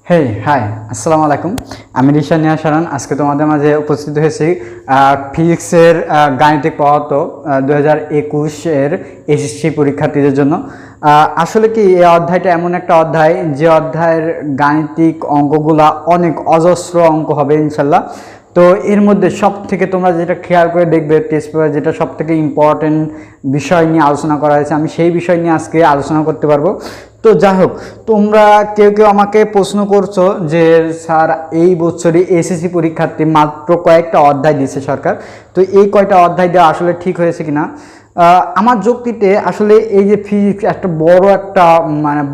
High, আসসালামু আলাইকুম। আমি রিশান নিয়া শারান আজকে তোমাদের মাঝে উপস্থিত হয়েছি ফিজিক্সের গাণিতিক পদার্থ 2021-এর এসএসসি পরীক্ষার্থীদের জন্য। আসলে কি এই অধ্যায়টা এমন একটা অধ্যায় যে অধ্যায়ের গাণিতিক অঙ্কগুলা অনেক অজস্র অঙ্ক হবে ইনশাল্লাহ। তো এর মধ্যে সব থেকে তোমরা যেটা খেয়াল করে দেখবে টেস্ট পেপার যেটা সব থেকে ইম্পর্টেন্ট বিষয় নিয়ে আলোচনা করা হয়েছে, আমি সেই বিষয় নিয়ে আজকে আলোচনা করতে পারবো। তো যাই হোক, তোমরা কেউ কেউ আমাকে প্রশ্ন করছো যে স্যার এই বছরই এসএসসি পরীক্ষার্থী মাত্র কয়েকটা অধ্যায় দিচ্ছে সরকার, তো এই কয়টা অধ্যায় দেওয়া আসলে ঠিক হয়েছে কিনা। আমার যুক্তিতে আসলে এই যে ফিজিক্স একটা বড় একটা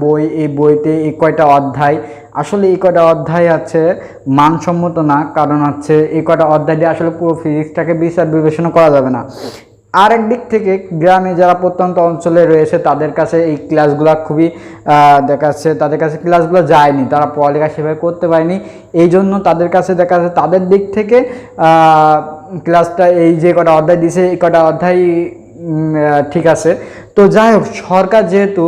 বই, এই বইতে এই কয়টা অধ্যায় আসলে এই কয়টা অধ্যায় আছে মানসম্মত না, কারণ হচ্ছে এই কয়টা অধ্যায় দিয়ে আসলে পুরো ফিজিক্সটাকে বিচার বিবেচনা করা যাবে না। আর একদিক থেকে গ্রামে যারা প্রত্যন্ত অঞ্চলে রয়েছে তাদের কাছে এই ক্লাসগুলো খুবই দেখা যাচ্ছে তাদের কাছে ক্লাসগুলো যায়নি, তারা পড়ালেখা সেভাবে করতে পারেনি, এই জন্য তাদের কাছে দেখা যাচ্ছে তাদের দিক থেকে ক্লাসটা এই যে কটা অধ্যায় দিছে এই কটা অধ্যায় ঠিক আছে। তো যাই হোক, সরকার যেহেতু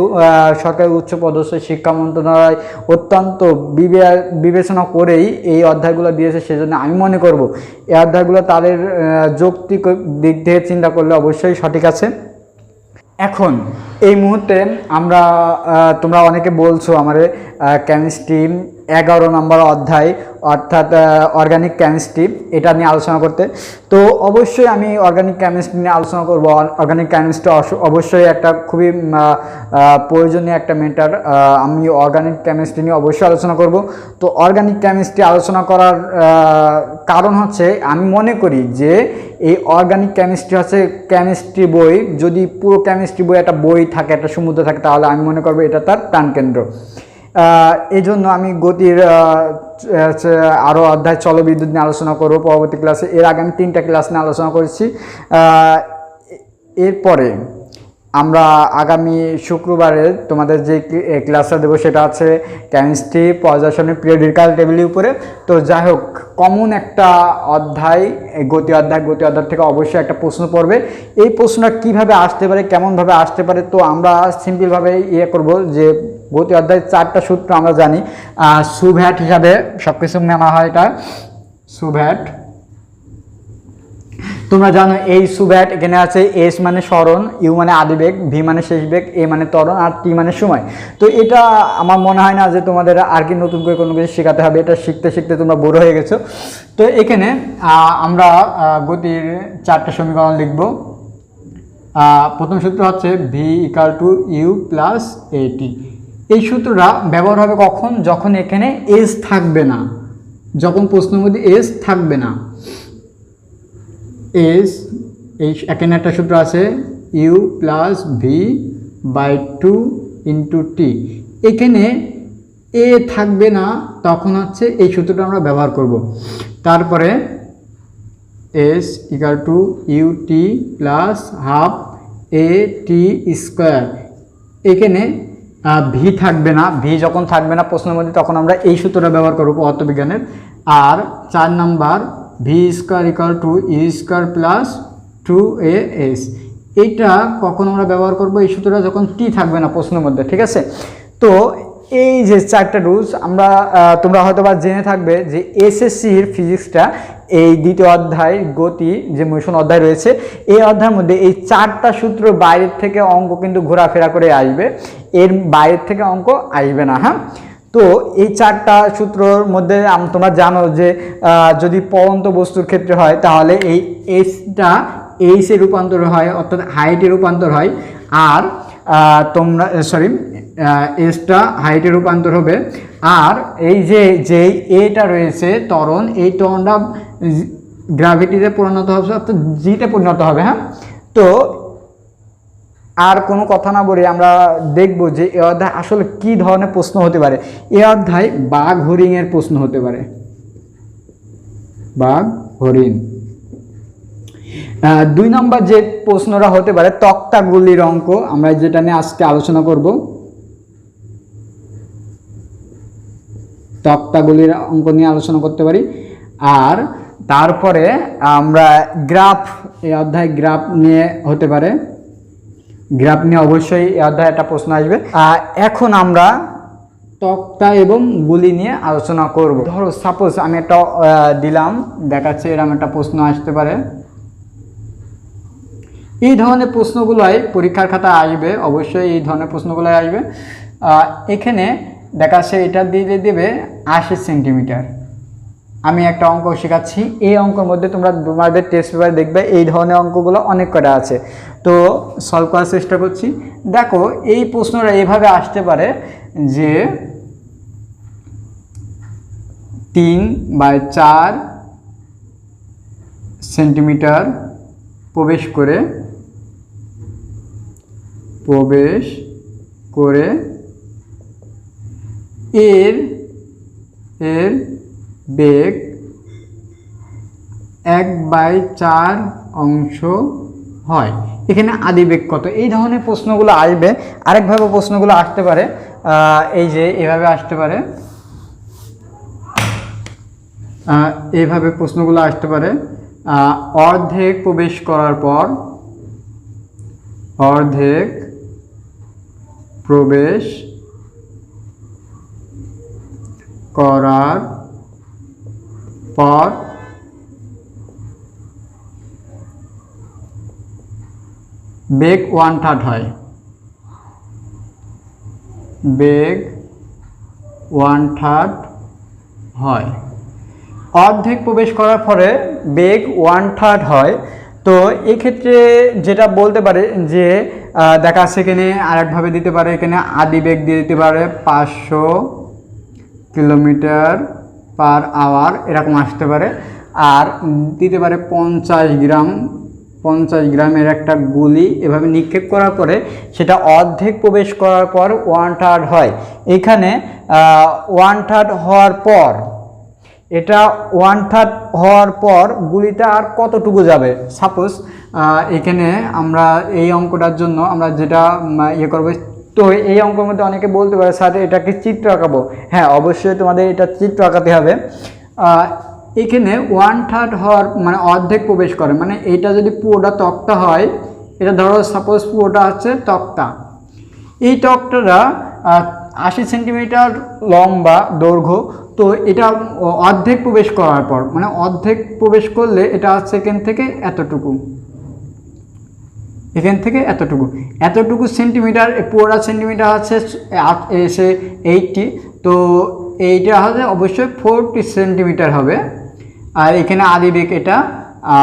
সরকারি উচ্চপদস্থ শিক্ষা মন্ত্রণালয় অত্যন্ত বিবেচনা করেই এই অধ্যায়গুলো দিয়েছে, সেজন্য আমি মনে করব এই অধ্যায়গুলো তাদের যৌক্তিক দিক থেকে চিন্তা করলে অবশ্যই সঠিক আছে। এখন এই মুহূর্তে আমরা তোমরা অনেকে বলছো আমাদের কেমিস্ট্রি 11 নম্বর অধ্যায় অর্থাৎ অর্গানিক কেমিস্ট্রি এটা নিয়ে আলোচনা করতে। তো অবশ্যই আমি অর্গানিক কেমিস্ট্রি নিয়ে আলোচনা করব। অর্গানিক কেমিস্ট্রি অবশ্যই একটা খুবই প্রয়োজনীয় একটা ম্যাটার। আমি অর্গানিক কেমিস্ট্রি নিয়ে অবশ্যই আলোচনা করব। তো অর্গানিক কেমিস্ট্রি আলোচনা করার কারণ হচ্ছে আমি মনে করি যে এই অর্গানিক কেমিস্ট্রি হচ্ছে কেমিস্ট্রি বই, যদি পুরো কেমিস্ট্রি বই একটা বই থাকে, একটা সমুদ্র থাকে, তাহলে আমি মনে করবো এটা তার প্রাণকেন্দ্র। এই জন্য আমি গতির আরও অধ্যায় চলবিদ্যুৎ নিয়ে আলোচনা করবো পরবর্তী ক্লাসে। এর আগে আমি 3টা ক্লাস নিয়ে আলোচনা করেছি। এরপরে আমরা আগামী শুক্রবারে তোমাদের যে ক্লাসটা দেবো সেটা আছে কেমিস্ট্রি পর্যায়সারণী পিরিয়ডিক্যাল টেবিলের উপরে। তো যাই হোক, কমন একটা অধ্যায় গতি অধ্যায় থেকে অবশ্যই একটা প্রশ্ন পড়বে। এই প্রশ্নটা কীভাবে আসতে পারে, কেমনভাবে আসতে পারে, তো আমরা সিম্পলভাবে করব যে গতি অধ্যায়ের 4টা সূত্র আমরা জানি। সুভ্যাট হিসাবে সব কিছু নেওয়া হয়, এটা সুভ্যাট। তোমরা জানো এই সুভ্যাট এখানে আছে এস মানে স্মরণ, ইউ মানে আদিবেগ, ভি মানে শেষ বেগ, এ মানে ত্বরণ, আর টি মানে সময়। তো এটা আমার মনে হয় না যে তোমাদের আর কি নতুন করে কোনো কিছু শেখাতে হবে, এটা শিখতে শিখতে তোমরা বোর হয়ে গেছো। তো এখানে আমরা গতির 4টা সমীকরণ লিখব। প্রথম সূত্র হচ্ছে V equal to U plus A T. এই সূত্রটা ব্যবহার হবে কখন? যখন এখানে এস থাকবে না, যখন প্রশ্নের মধ্যে এস থাকবে না। এস, এই এখানে একটা সূত্র আছে U plus V by 2 into T. এখানে এ থাকবে না, তখন হচ্ছে এই সূত্রটা আমরা ব্যবহার করব। তারপরে S equal to U T plus half A T square. এখানে ভি থাকবে না, ভি যখন থাকবে না প্রশ্নের মধ্যে তখন আমরা এই সূত্রটা ব্যবহার করব পদার্থবিজ্ঞানের। আর 4 number V square equal to U square plus 2as। এইটা কখন আমরা ব্যবহার করব? এই সূত্রটা যখন টি থাকবে না প্রশ্নের মধ্যে, ঠিক আছে? তো এই যে 4টা রুলস আমরা তোমরা হয়তো বা জেনে থাকবে যে এসএসসির ফিজিক্সটা এই দ্বিতীয় অধ্যায় গতি যে মোশন অধ্যায় রয়েছে, এই অধ্যায়ের মধ্যে এই 4টা সূত্র বাইরের থেকে অঙ্ক কিন্তু ঘোরাফেরা করে আসবে, এর বাইরের থেকে অঙ্ক আসবে না। হ্যাঁ, তো এই 4টা সূত্রর মধ্যে তোমরা জানো যে যদি পড়ন্ত বস্তুর ক্ষেত্রে হয় তাহলে এই এসটা এইচে রূপান্তর হয়, অর্থাৎ হাইটে রূপান্তর হয়। আর তোমরা এসটা হাইটে রূপান্তর হবে। আর এই যে এটা রয়েছে ত্বরণ, এই ত্বরণটা গ্র্যাভিটিতে পরিণত হবে, অর্থাৎ জিতে পরিণত হবে। হ্যাঁ, তো আর কোনো কথা না বলে আমরা দেখব যে এই অধ্যায় আসলে কি ধরনের প্রশ্ন হতে পারে। এই অধ্যায় বাঘ হরিণের প্রশ্ন হতে পারে, বাঘ হরিণ। 2 নম্বর যে প্রশ্নটা হতে পারে তক্তাগুলির অঙ্ক, আমরা যেটা নিয়ে আজকে আলোচনা করব। তক্তাগুলির অঙ্ক নিয়ে আলোচনা করতে পারি। আর তারপরে আমরা গ্রাফ, এই অধ্যায় গ্রাফ নিয়ে হতে পারে, গ্রাফ নিয়ে অবশ্যই এই অধ্যায় একটা প্রশ্ন আসবে। এখন আমরা তক্তা এবং গুলি নিয়ে আলোচনা করব। ধরো সাপোজ আমি একটা দিলাম, দেখাচ্ছে এরকম একটা প্রশ্ন আসতে পারে। এই ধরনের প্রশ্নগুলোই পরীক্ষার খাতায় আসবে, অবশ্যই এই ধরনের প্রশ্নগুলোই আসবে। এখানে দেখাচ্ছে এটা দিয়ে দেবে 80 সেন্টিমিটার। আমি একটা অঙ্ক শেখাচ্ছি, এই অঙ্কের মধ্যে তোমাদের টেস্ট পেপারে দেখবে এই ধরনের অঙ্কগুলো অনেক কটা আছে। তো সলভ করার চেষ্টা করছি। দেখো এই প্রশ্নটা এইভাবে আসতে পারে যে 3/4 সেন্টিমিটার প্রবেশ করে এর বেগ 1/4 অংশ হয়। এখানে আদি বেগ কত? এই ধরনের প্রশ্নগুলো আসবে। আরেকভাবে প্রশ্নগুলো আসতে পারে, এই যে এভাবে আসতে পারে, এইভাবে প্রশ্নগুলো আসতে পারে। অর্ধেক প্রবেশ করার পর বেগ 1/3 হয়। অর্ধেক প্রবেশ করার পরে বেগ 1/3 হয়। তো এক্ষেত্রে যেটা বলতে পারে যে দেখা যাচ্ছে এখানে আরেকভাবে দিতে পারে, এখানে আদি বেগ দিয়ে দিতে পারে 500 কিলোমিটার/আওয়ার এরকম আসতে পারে। আর দিতে পারে 50 গ্রামের একটা গুলি এভাবে নিক্ষেপ করার পরে সেটা অর্ধেক প্রবেশ করার পর 1/3 হয়। এখানে 1/3 হওয়ার পর, এটা 1/3 হওয়ার পর গুলিটা আর কতটুকু যাবে? সাপোজ এখানে আমরা এই অঙ্কটার জন্য আমরা যেটা করব, তো এই অঙ্কের মধ্যে অনেকে বলতে পারে স্যার এটাকে চিত্র আঁকাবো। হ্যাঁ, অবশ্যই তোমাদের এটা চিত্র আঁকাতে হবে। এখানে 1/3 হওয়ার মানে অর্ধেক প্রবেশ করে, মানে এটা যদি পুরোটা তক্তা হয়, এটা ধরো সাপোজ পুরোটা হচ্ছে তক্তা, এই তক্তাটা 80 সেন্টিমিটার লম্বা দৈর্ঘ্য। তো এটা অর্ধেক প্রবেশ করার পর, মানে অর্ধেক প্রবেশ করলে এটা হচ্ছে এখান থেকে এতটুকু সেন্টিমিটার, পুরোটা সেন্টিমিটার হচ্ছে 80। তো এইটা হবে অবশ্যই 40 সেন্টিমিটার হবে। আর এখানে আদি বেগ এটা,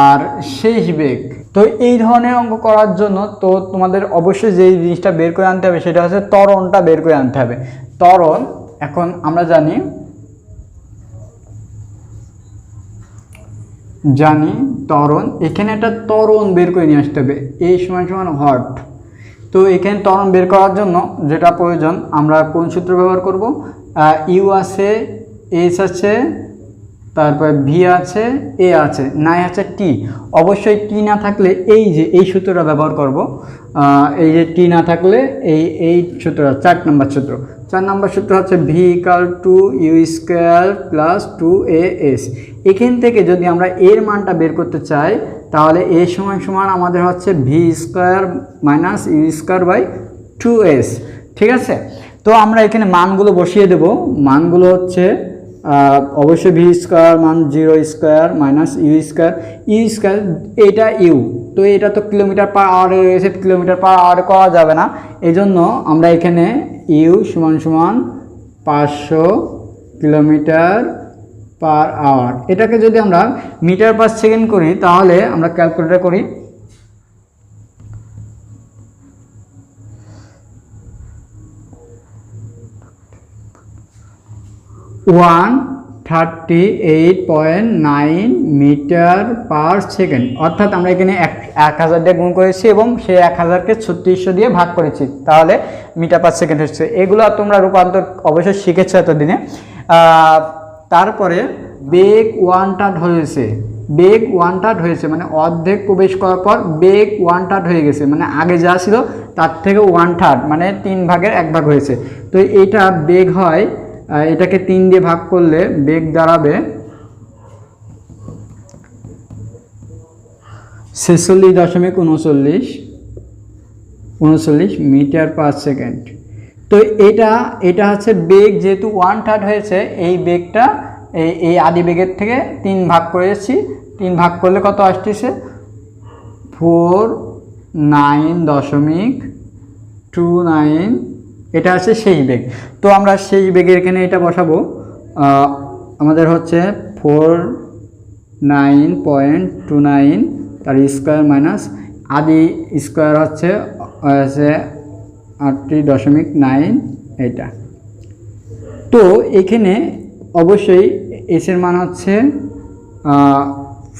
আর শেষ বেগ। তো এই ধরনের অঙ্ক করার জন্য তো তোমাদের অবশ্যই যেই জিনিসটা বের করে আনতে হবে সেটা হচ্ছে ত্বরণটা বের করে আনতে হবে। ত্বরণ এখন আমরা জানি ত্বরণ, এখানে একটা ত্বরণ বের করে নিয়ে আসতে হবে, এই সমান হট। তো এখানে ত্বরণ বের করার জন্য যেটা প্রয়োজন, আমরা কোন সূত্র ব্যবহার করব? ইউ আছে, এইচ আছে, তারপর ভি আছে, এ আছে, নাই আছে টি। অবশ্যই টি না থাকলে এই সূত্রটা ব্যবহার করব। এই যে টি না থাকলে এই সূত্রটা 4 নম্বর সূত্র হচ্ছে V equal to U square plus 2as। এখান থেকে যদি আমরা এর মানটা বের করতে চাই তাহলে এ সমান আমাদের হচ্ছে V square minus U square by 2s। ঠিক আছে, তো আমরা এখানে মানগুলো বসিয়ে দেব। মানগুলো হচ্ছে অবশ্যই ভি স্কোয়ার মান 0 স্কোয়ার মাইনাস ইউ স্কোয়ার, এটা ইউ, তো এটা তো কিলোমিটার/আওয়ারে রয়েছে, কিলোমিটার/আওয়ারে করা যাবে না, এই জন্য আমরা এখানে ইউ সমান 500 কিলোমিটার/আওয়ার। এটাকে যদি আমরা মিটার/সেকেন্ড করি তাহলে আমরা ক্যালকুলেটর করি, 138.9 মিটার/সেকেন্ড। অর্থাৎ আমরা এখানে 1000 দিয়ে গুণ করেছি এবং সেই 1000কে 3600 দিয়ে ভাগ করেছি, তাহলে মিটার/সেকেন্ড হচ্ছে। এগুলো তোমরা রূপান্তর অবশ্যই শিখেছো এতদিনে। তারপরে বেগ 1/3 হয়েছে, মানে অর্ধেক প্রবেশ করার পর বেগ 1/3 হয়ে গেছে, মানে আগে যা ছিল তার থেকে 1/3 মানে 3 ভাগের 1 ভাগ হয়েছে। তো এটা বেগ হয়, এটাকে 3 দিয়ে ভাগ করলে বেগ দাঁড়াবে 46.39 মিটার/সেকেন্ড। তো এটা এটা হচ্ছে বেগ, যেহেতু 1/3 হয়েছে, এই বেগটা এই আদি বেগের থেকে 3 ভাগ করেছি। 3 ভাগ করলে কত আসতেছে? 49.29। এটা আছে সেই বেগ। তো আমরা সেই বেগের এখানে এটা বসাবো। আমাদের হচ্ছে 49.29 তার স্কোয়ার মাইনাস আদি স্কোয়ার হচ্ছে 80.9 এটা। তো এখানে অবশ্যই এসের মান হচ্ছে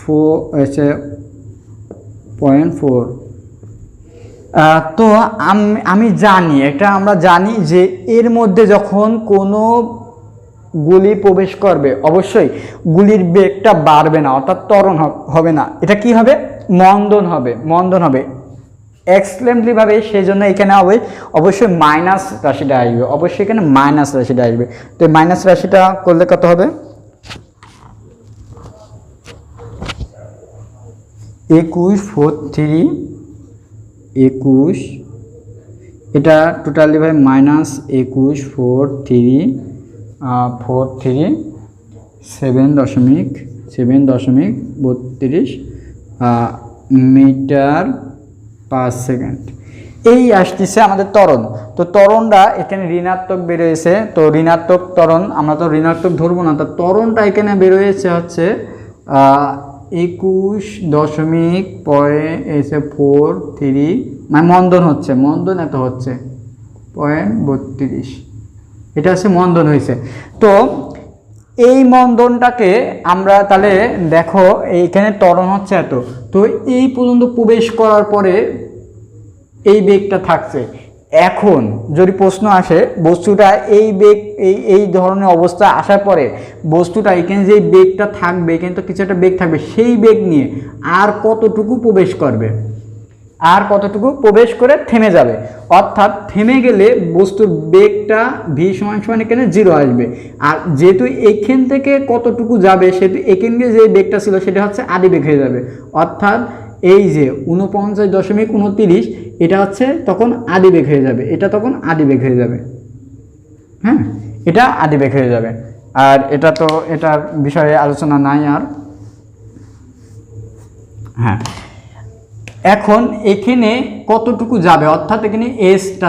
0.4। তো আমি জানি, এটা আমরা জানি যে এর মধ্যে যখন কোনো গুলি প্রবেশ করবে অবশ্যই গুলির বেগটা বাড়বে না, অর্থাৎ ত্বরণ হবে না। এটা কি হবে? মন্দন হবে, মন্দন হবে এক্সট্রিমলি ভাবে। সেই জন্য এখানে অবশ্যই মাইনাস রাশিটা আসবে, অবশ্যই এখানে মাইনাস রাশিটা আসবে। তো মাইনাস রাশিটা করলে কত হবে? 21 এটা টোটালি ভাই মাইনাস 21 7.32 মিটার পার সেকেন্ড। এই আসতেছে আমাদের ত্বরণ। তো ত্বরণটা এখানে ঋণাত্মক বেরোয়েছে, তো ঋণাত্মক ত্বরণ আমরা তো ঋণাত্মক ধরবো না, তো ত্বরণটা এখানে বেরোয়েছে হচ্ছে 21.43, মানে মন্দন হচ্ছে, মন্দন এত হচ্ছে 0.32, এটা হচ্ছে মন্দন হয়েছে। তো এই মন্দনটাকে আমরা তাহলে দেখো এইখানে ত্বরণ হচ্ছে এত, তো এই পর্যন্ত প্রবেশ করার পরে এই বেগটা থাকছে। এখন যদি প্রশ্ন আসে বস্তুটা এই বেগ এই ধরনের অবস্থা আসার পরে বস্তুটা এখানে যে বেগটা থাকবে, এখানে তো কিছু একটা বেগ থাকবে, সেই বেগ নিয়ে আর কতটুকু প্রবেশ করবে, আর কতটুকু প্রবেশ করে থেমে যাবে। অর্থাৎ থেমে গেলে বস্তুর বেগটা v = এখানে 0 আসবে। আর যেহেতু এখান থেকে কতটুকু যাবে, সেহেতু এখানে যে বেগটা ছিল সেটা হচ্ছে আদি বেগ হয়ে যাবে। অর্থাৎ এই যে 49.29 এটা হচ্ছে তখন আদি বেগ হয়ে যাবে, এটা তখন আদি বেগ হয়ে যাবে। হ্যাঁ, এটা আদি বেগ হয়ে যাবে। আর এটা তো এটার বিষয়ে আলোচনা নাই আর। হ্যাঁ, এখন এখানে কতটুকু যাবে, অর্থাৎ এখানে এসটা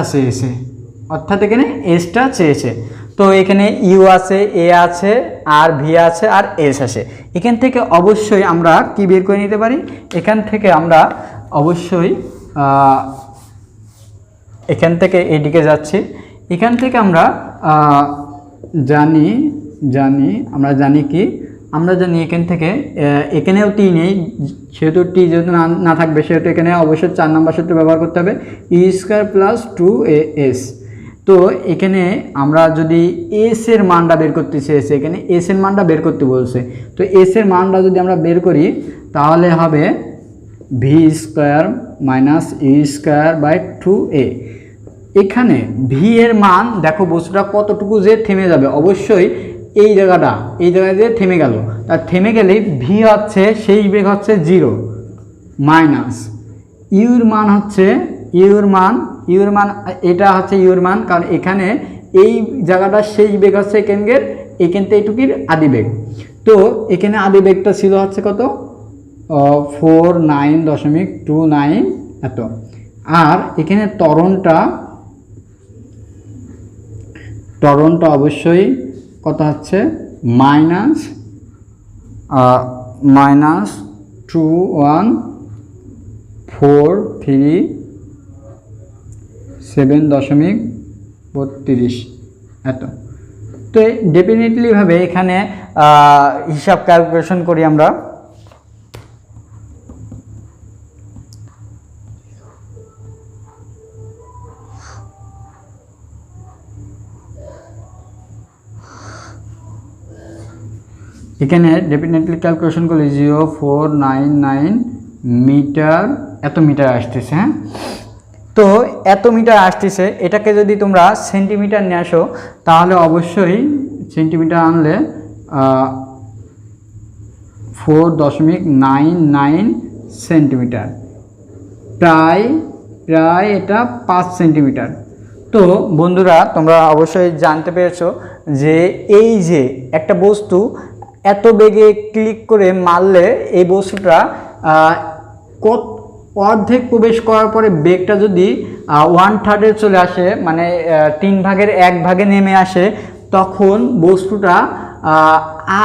চেয়েছে, তো এখানে ইউ আছে, এ আছে, আর ভি আছে, আর এস আছে। এখান থেকে অবশ্যই আমরা কি বের করে নিতে পারি? এখান থেকে আমরা অবশ্যই এখান থেকে এদিকে যাচ্ছি, এখান থেকে আমরা জানি এখান থেকে এখানেও টি নেই, সেহেতু টি যেহেতু না থাকবে সেহেতু এখানে অবশ্যই 4 নম্বর সূত্র ব্যবহার করতে হবে, e² + 2as। তো এখানে আমরা যদি এস এর মানটা বের করতে চেয়েছি, এখানে এস এর মানটা বের করতে বলছে, তো এস এর মানটা যদি আমরা বের করি তাহলে হবে v² - e²/2a। এখানে ভি এর মান দেখো বস্তুটা কতটুকু যে থেমে যাবে, অবশ্যই এই জায়গায় যে থেমে গেল, তার থেমে গেলে ভি হচ্ছে সেই বেগ হচ্ছে 0 মাইনাস ইউর মান হচ্ছে ইউর মান এটা হচ্ছে ইউর মান, কারণ এখানে এই জায়গাটা সেই বেগ হচ্ছে এখান থেকে এইটুকির আদি বেগ। তো এখানে আদি বেগটা ছিল হচ্ছে কত? 49.29 এত। আর এখানে ত্বরণটা অবশ্যই কত হচ্ছে? -2143.32 এত। তো ডেফিনেটলি ভাবে এখানে হিসাব ক্যালকুলেশন করি আমরা। এখানে ডেফিনেটলি ক্যালকুলেশন করলে 0499 মিটার, এত মিটার আসতেছে। হ্যাঁ, তো এত মিটার আসতেছে, এটাকে যদি তোমরা সেন্টিমিটার নিয়ে আসো তাহলে অবশ্যই সেন্টিমিটার আনলে 4.99 সেন্টিমিটার, প্রায় এটা 5 সেন্টিমিটার। তো বন্ধুরা তোমরা অবশ্যই জানতে পেরেছো যে এই যে একটা বস্তু এত বেগে ক্লিক করে মারলে এই বস্তুটা অর্ধেক প্রবেশ করার পরে বেগটা যদি 1/3 চলে আসে, মানে 1/3 নেমে আসে, তখন বস্তুটা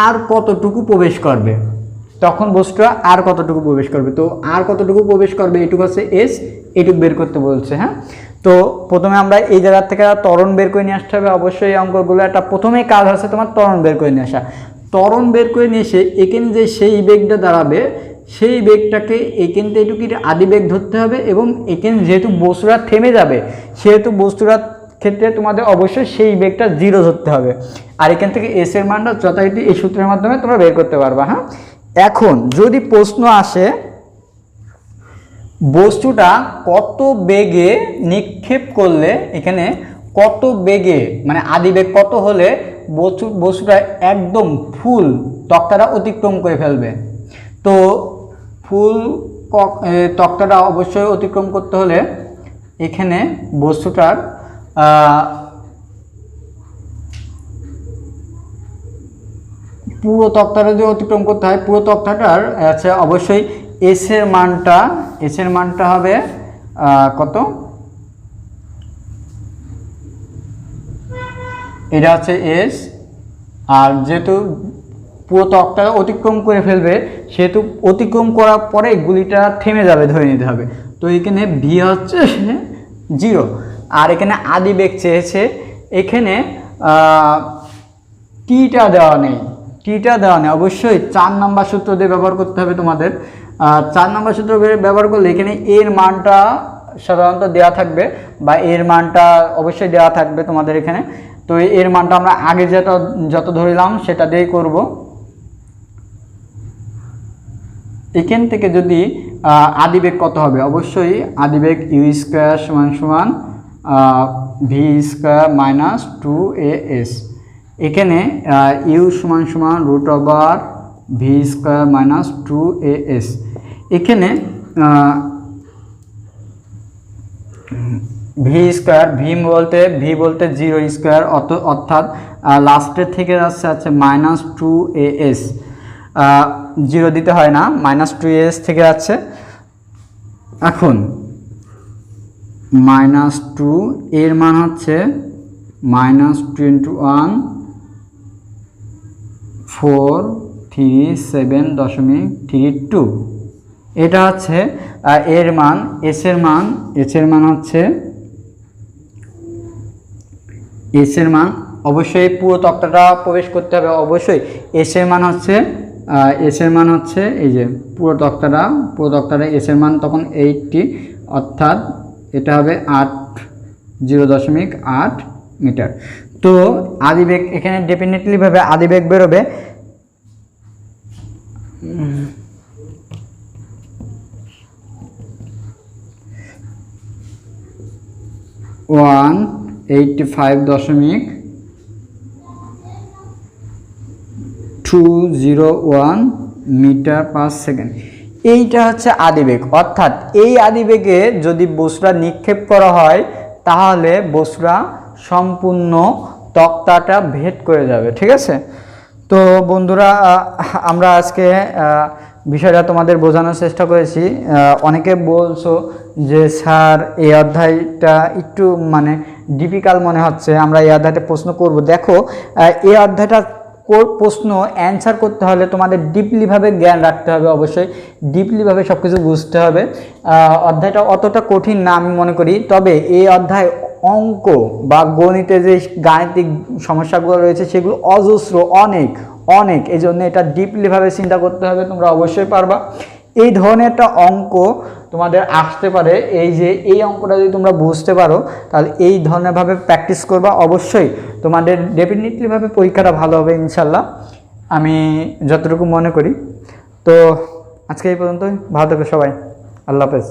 আর কতটুকু প্রবেশ করবে, তখন বস্তুটা আর কতটুকু প্রবেশ করবে। তো আর কতটুকু প্রবেশ করবে এটুকু আছে এস, এটুকু বের করতে বলছে। হ্যাঁ, তো প্রথমে আমরা এই জায়গা থেকে ত্বরণ বের করে নিয়ে আসতে হবে। অবশ্যই এই অঙ্কগুলো একটা প্রথমেই কাজ আছে তোমার ত্বরণ বের করে নিয়ে আসা। ত্বরণ বের করে নিয়ে এসে এখানে যে সেই বেগটা দাঁড়াবে সেই বেগটাকে এখান থেকে এটুকু আদি বেগ ধরতে হবে, এবং এখানে যেহেতু বস্তুটা থেমে যাবে সেহেতু বস্তুটার ক্ষেত্রে তোমাদের অবশ্যই সেই বেগটা 0 ধরতে হবে। আর এখান থেকে এস এর মানটা যথারীতি এই সূত্রের মাধ্যমে তোমরা বের করতে পারবা। হ্যাঁ, এখন যদি প্রশ্ন আসে বস্তুটা কত বেগে নিক্ষেপ করলে, এখানে কত বেগে মানে আদিবেগ কত হলে বস্তুটা একদম ফুল তক্তাটা অতিক্রম করে ফেলবে। তো ফুল তক্তাটা অবশ্যই অতিক্রম করতে হলে এখানে বস্তুটার পুরো তক্তাটা যদি অতিক্রম করতে হয়, পুরো তক্তাটার আছে অবশ্যই এস এর মানটা হবে কত, এটা হচ্ছে এস। আর যেহেতু পুরো তক্তা অতিক্রম করে ফেলবে সেহেতু অতিক্রম করার পরে গুলিটা থেমে যাবে, ধরে নিতে হবে। তো এখানে ভি হচ্ছে 0, আর এখানে আদি বেগ চেয়েছে। এখানে টিটা দেওয়া নেই, অবশ্যই 4 নম্বর সূত্র দিয়ে ব্যবহার করতে হবে তোমাদের। 4 নম্বর সূত্র ব্যবহার করলে এখানে এর মানটা সাধারণত দেওয়া থাকবে, বা এর মানটা অবশ্যই দেওয়া থাকবে তোমাদের এখানে। তো এর মানটা আমরা আগে যত ধরলাম সেটা দিয়েই করব। এখান থেকে যদি আদিবেগ কত হবে, অবশ্যই আদিবেগ ইউ স্কোয়ার সমান ভি স্কোয়ার মাইনাস 2as। এখানে ইউ সমান √ভি স্কোয়ার মাইনাস 2as। এখানে ভি স্কোয়ার, ভি বলতে 0 স্কোয়ার, অর্থাৎ লাস্টের থেকে যাচ্ছে -2as। 0 দিতে হয় না, -2as থেকে যাচ্ছে। এখন -2 এর মান হচ্ছে -2 437.32। এটা হচ্ছে এর মান। এস এর মান হচ্ছে অবশ্যই পুরো তক্তাটা প্রবেশ করতে হবে। অবশ্যই এস এর মান হচ্ছে এই যে পুরো তক্তাটা এস এর মান তখন 80, অর্থাৎ এটা হবে 0.8 মিটার। তো আদিবেগ এখানে ডেফিনেটলি ভাবে আদিবেগ বেরোবে 185.201 মিটার পার সেকেন্ড। এইটা হচ্ছে আদিবেগ, অর্থাৎ এই আদিবেগে যদি বস্তুটা নিক্ষেপ করা হয় তাহলে বস্তুটা সম্পূর্ণ তক্তাটা ভেদ করে যাবে। ঠিক আছে, তো বন্ধুরা আমরা আজকে বিষয়টা তোমাদের বোঝানোর চেষ্টা করেছি। অনেকে বলছো যে স্যার এই অধ্যায়টা একটু মানে ডিফিকাল্ট মনে হচ্ছে, আমরা এই অধ্যায়টা প্রশ্ন করব। দেখো এই অধ্যায়টা প্রশ্ন অ্যান্সার করতে হলে তোমাদের ডিপলিভাবে জ্ঞান রাখতে হবে, অবশ্যই ডিপলিভাবে সব কিছু বুঝতে হবে। অধ্যায়টা অতটা কঠিন না আমি মনে করি, তবে এই অধ্যায় অঙ্ক বা গণিতে যে গাণিতিক সমস্যাগুলো রয়েছে সেগুলো অজস্র, অনেক, এই জন্য এটা ডিপলিভাবে চিন্তা করতে হবে। তোমরা অবশ্যই পারবা। এই ধরনের একটা অঙ্ক তোমাদের আসতে পারে, এই অঙ্কটা যদি তোমরা বুঝতে পারো তাহলে এই ধরনের ভাবে প্র্যাকটিস করবা, অবশ্যই তোমাদের ডেফিনেটলি ভাবে পরীক্ষাটা ভালো হবে ইনশাল্লাহ, আমি যতটুকু মনে করি। তো আজকে এই পর্যন্তই, ভালো থেকো সবাই, আল্লাহ হাফেজ।